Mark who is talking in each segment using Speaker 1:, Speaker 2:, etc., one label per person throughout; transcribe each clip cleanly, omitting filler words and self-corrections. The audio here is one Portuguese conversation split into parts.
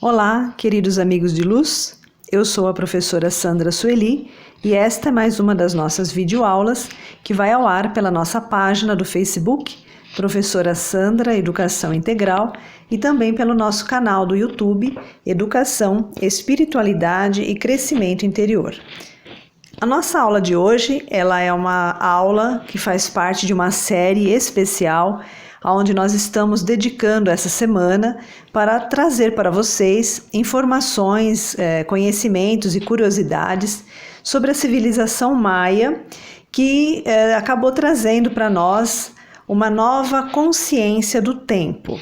Speaker 1: Olá, queridos amigos de luz, eu sou a professora Sandra Sueli e esta é mais uma das nossas videoaulas que vai ao ar pela nossa página do Facebook, Professora Sandra Educação Integral, e também pelo nosso canal do YouTube, Educação, Espiritualidade e Crescimento Interior. A nossa aula de hoje, ela é uma aula que faz parte de uma série especial onde nós estamos dedicando essa semana para trazer para vocês informações, conhecimentos e curiosidades sobre a civilização maia que acabou trazendo para nós uma nova consciência do tempo.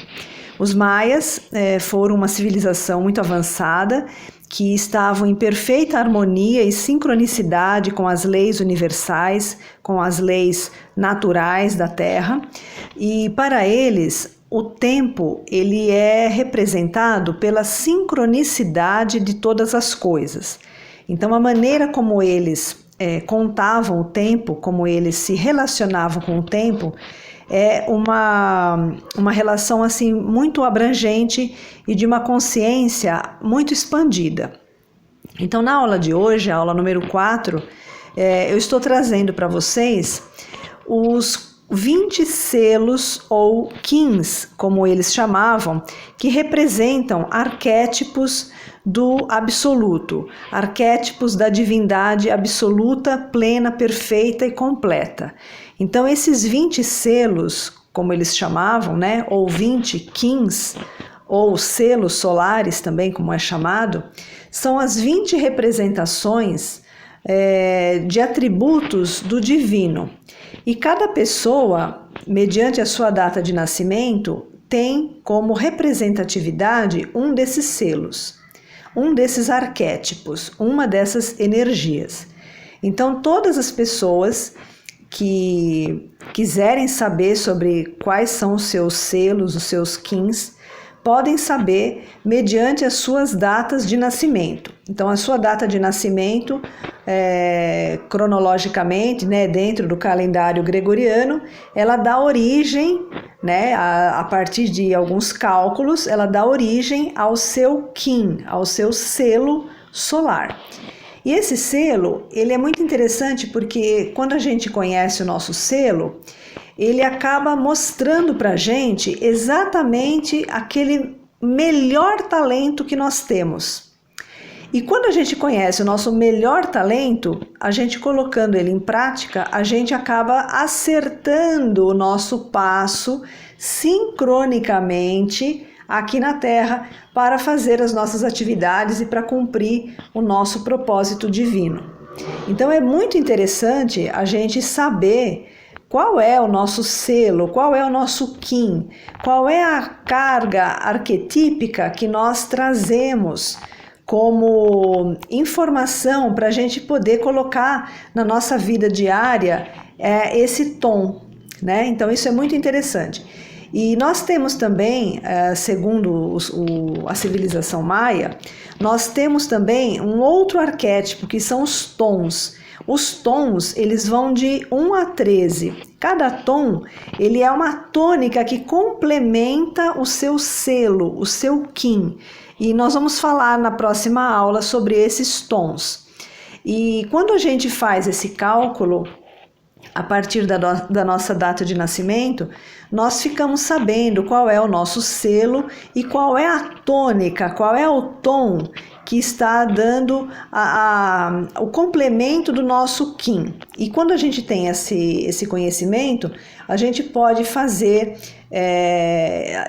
Speaker 1: Os maias foram uma civilização muito avançada que estavam em perfeita harmonia e sincronicidade com as leis universais, com as leis naturais da Terra, e para eles o tempo ele é representado pela sincronicidade de todas as coisas. Então a maneira como eles contavam o tempo, como eles se relacionavam com o tempo, é uma relação assim muito abrangente e de uma consciência muito expandida. Então na aula de hoje, a aula número 4, eu estou trazendo para vocês os 20 selos ou Qins, como eles chamavam, que representam arquétipos do absoluto, arquétipos da divindade absoluta, plena, perfeita e completa. Então esses 20 selos, como eles chamavam, né, ou 20 Qins, ou selos solares também, como é chamado, são as 20 representações de atributos do divino. E cada pessoa, mediante a sua data de nascimento, tem como representatividade um desses selos, um desses arquétipos, uma dessas energias. Então todas as pessoas que quiserem saber sobre quais são os seus selos, os seus Qins, podem saber mediante as suas datas de nascimento. Então, a sua data de nascimento, cronologicamente, né, dentro do calendário gregoriano, ela dá origem, né, a partir de alguns cálculos, ela dá origem ao seu Qin, ao seu selo solar. E esse selo, ele é muito interessante porque quando a gente conhece o nosso selo, ele acaba mostrando para a gente exatamente aquele melhor talento que nós temos. E quando a gente conhece o nosso melhor talento, a gente colocando ele em prática, a gente acaba acertando o nosso passo sincronicamente aqui na Terra para fazer as nossas atividades e para cumprir o nosso propósito divino. Então é muito interessante a gente saber qual é o nosso selo, qual é o nosso Qin, qual é a carga arquetípica que nós trazemos como informação para a gente poder colocar na nossa vida diária esse tom, né? Então isso é muito interessante. E nós temos também, segundo a civilização maia, nós temos também um outro arquétipo que são os tons. Os tons, eles vão de 1 a 13. Cada tom, ele é uma tônica que complementa o seu selo, o seu Qin. E nós vamos falar na próxima aula sobre esses tons. E quando a gente faz esse cálculo, a partir da nossa data de nascimento, nós ficamos sabendo qual é o nosso selo e qual é a tônica, qual é o tom que está dando o complemento do nosso Qin. E quando a gente tem esse conhecimento, a gente pode fazer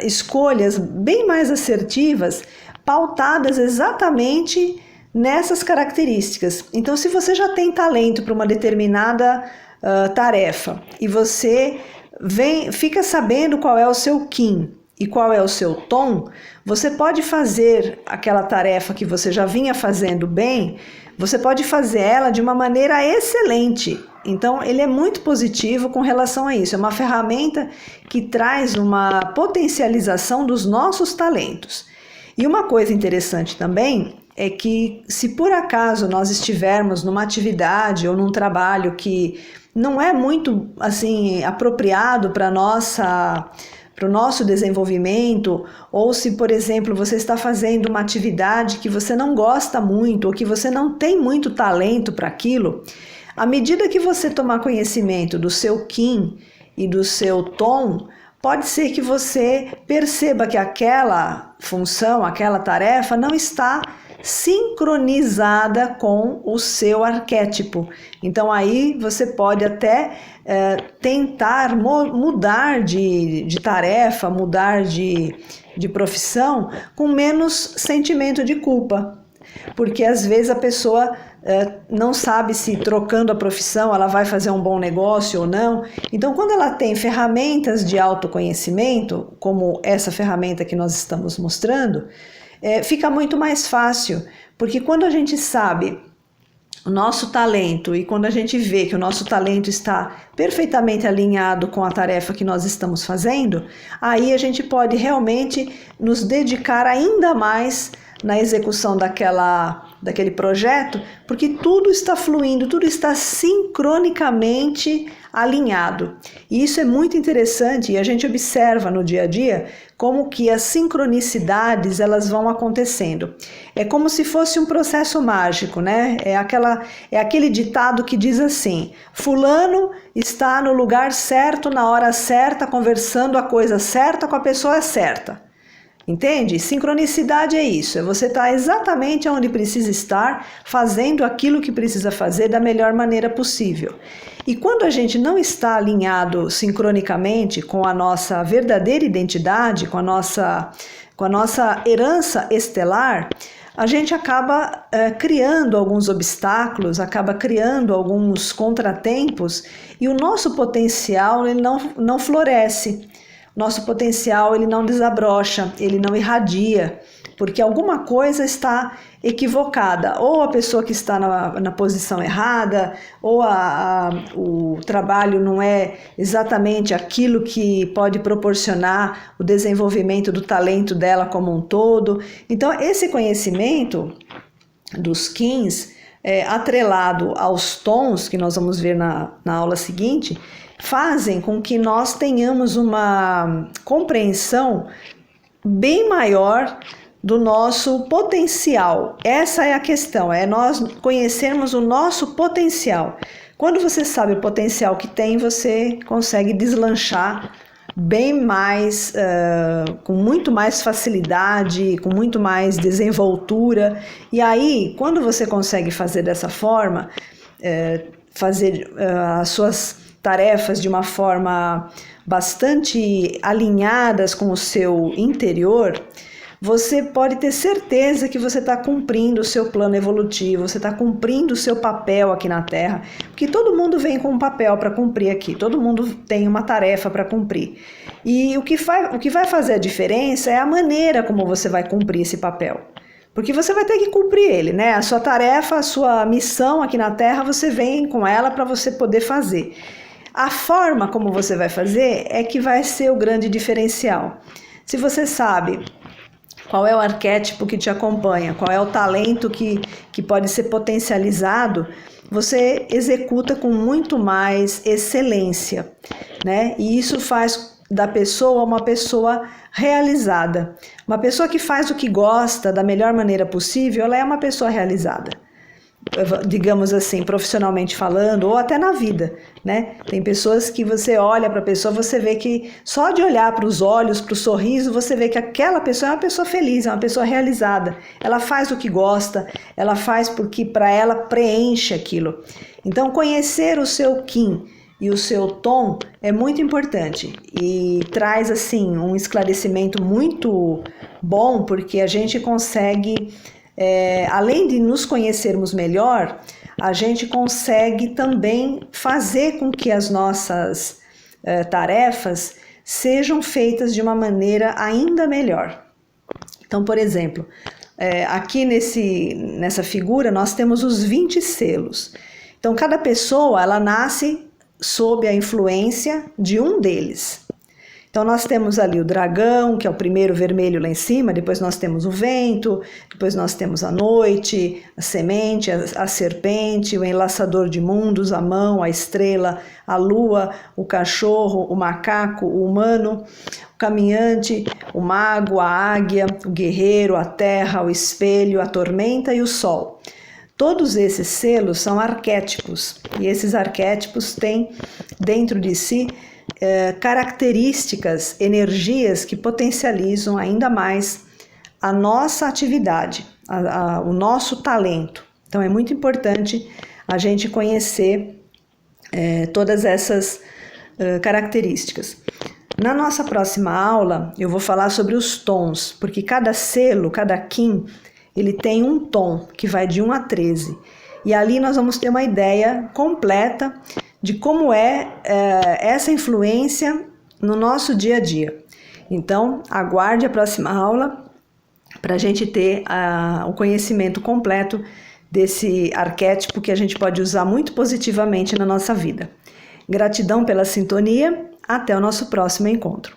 Speaker 1: escolhas bem mais assertivas, pautadas exatamente nessas características. Então, se você já tem talento para uma determinada tarefa e você fica sabendo qual é o seu Qin e qual é o seu tom, você pode fazer aquela tarefa que você já vinha fazendo bem, você pode fazer ela de uma maneira excelente. Então ele é muito positivo com relação a isso, é uma ferramenta que traz uma potencialização dos nossos talentos. E uma coisa interessante também é que se por acaso nós estivermos numa atividade ou num trabalho que não é muito assim apropriado para o nosso desenvolvimento, ou se, por exemplo, você está fazendo uma atividade que você não gosta muito ou que você não tem muito talento para aquilo, à medida que você tomar conhecimento do seu Kim e do seu tom, pode ser que você perceba que aquela função, aquela tarefa não está sincronizada com o seu arquétipo. Então aí você pode até tentar mudar de tarefa, mudar de profissão com menos sentimento de culpa. Porque às vezes a pessoa não sabe se trocando a profissão ela vai fazer um bom negócio ou não. Então, quando ela tem ferramentas de autoconhecimento, como essa ferramenta que nós estamos mostrando, fica muito mais fácil, porque quando a gente sabe o nosso talento e quando a gente vê que o nosso talento está perfeitamente alinhado com a tarefa que nós estamos fazendo, aí a gente pode realmente nos dedicar ainda mais na execução daquele projeto, porque tudo está fluindo, tudo está sincronicamente alinhado. E isso é muito interessante e a gente observa no dia a dia como que as sincronicidades elas vão acontecendo. É como se fosse um processo mágico, né? É aquele ditado que diz assim: fulano está no lugar certo, na hora certa, conversando a coisa certa com a pessoa certa. Entende? Sincronicidade é isso, é você estar exatamente onde precisa estar, fazendo aquilo que precisa fazer da melhor maneira possível. E quando a gente não está alinhado sincronicamente com a nossa verdadeira identidade, com a nossa herança estelar, a gente acaba criando alguns obstáculos, acaba criando alguns contratempos e o nosso potencial ele não floresce. Nosso potencial ele não desabrocha, ele não irradia, porque alguma coisa está equivocada. Ou a pessoa que está na posição errada, ou o trabalho não é exatamente aquilo que pode proporcionar o desenvolvimento do talento dela como um todo. Então, esse conhecimento dos Kins, atrelado aos tons, que nós vamos ver na aula seguinte, fazem com que nós tenhamos uma compreensão bem maior do nosso potencial. Essa é a questão, é nós conhecermos o nosso potencial. Quando você sabe o potencial que tem, você consegue deslanchar bem mais, com muito mais facilidade, com muito mais desenvoltura. E aí, quando você consegue fazer dessa forma, fazer as suas tarefas de uma forma bastante alinhadas com o seu interior, você pode ter certeza que você está cumprindo o seu plano evolutivo, você está cumprindo o seu papel aqui na Terra, porque todo mundo vem com um papel para cumprir aqui, todo mundo tem uma tarefa para cumprir. E o que vai fazer a diferença é a maneira como você vai cumprir esse papel. Porque você vai ter que cumprir ele, né? A sua tarefa, a sua missão aqui na Terra, você vem com ela para você poder fazer. A forma como você vai fazer é que vai ser o grande diferencial. Se você sabe qual é o arquétipo que te acompanha, qual é o talento que pode ser potencializado, você executa com muito mais excelência, né? E isso faz da pessoa uma pessoa realizada. Uma pessoa que faz o que gosta da melhor maneira possível, ela é uma pessoa realizada. Digamos assim, profissionalmente falando, ou até na vida, né? Tem pessoas que você olha para a pessoa, você vê que só de olhar para os olhos, para o sorriso, você vê que aquela pessoa é uma pessoa feliz, é uma pessoa realizada. Ela faz o que gosta, ela faz porque para ela preenche aquilo. Então, conhecer o seu Kim e o seu tom é muito importante e traz assim um esclarecimento muito bom, porque a gente consegue além de nos conhecermos melhor, a gente consegue também fazer com que as nossas tarefas sejam feitas de uma maneira ainda melhor. Então, por exemplo, aqui nessa figura nós temos os 20 selos. Então, cada pessoa ela nasce sob a influência de um deles. Então nós temos ali o dragão, que é o primeiro vermelho lá em cima, depois nós temos o vento, depois nós temos a noite, a semente, a serpente, o enlaçador de mundos, a mão, a estrela, a lua, o cachorro, o macaco, o humano, o caminhante, o mago, a águia, o guerreiro, a terra, o espelho, a tormenta e o sol. Todos esses selos são arquétipos, e esses arquétipos têm dentro de si características, energias que potencializam ainda mais a nossa atividade, o nosso talento. Então é muito importante a gente conhecer todas essas características. Na nossa próxima aula eu vou falar sobre os tons, porque cada selo, cada Kim, ele tem um tom que vai de 1 a 13. E ali nós vamos ter uma ideia completa de como é essa influência no nosso dia a dia. Então, aguarde a próxima aula para a gente ter o conhecimento completo desse arquétipo que a gente pode usar muito positivamente na nossa vida. Gratidão pela sintonia, até o nosso próximo encontro.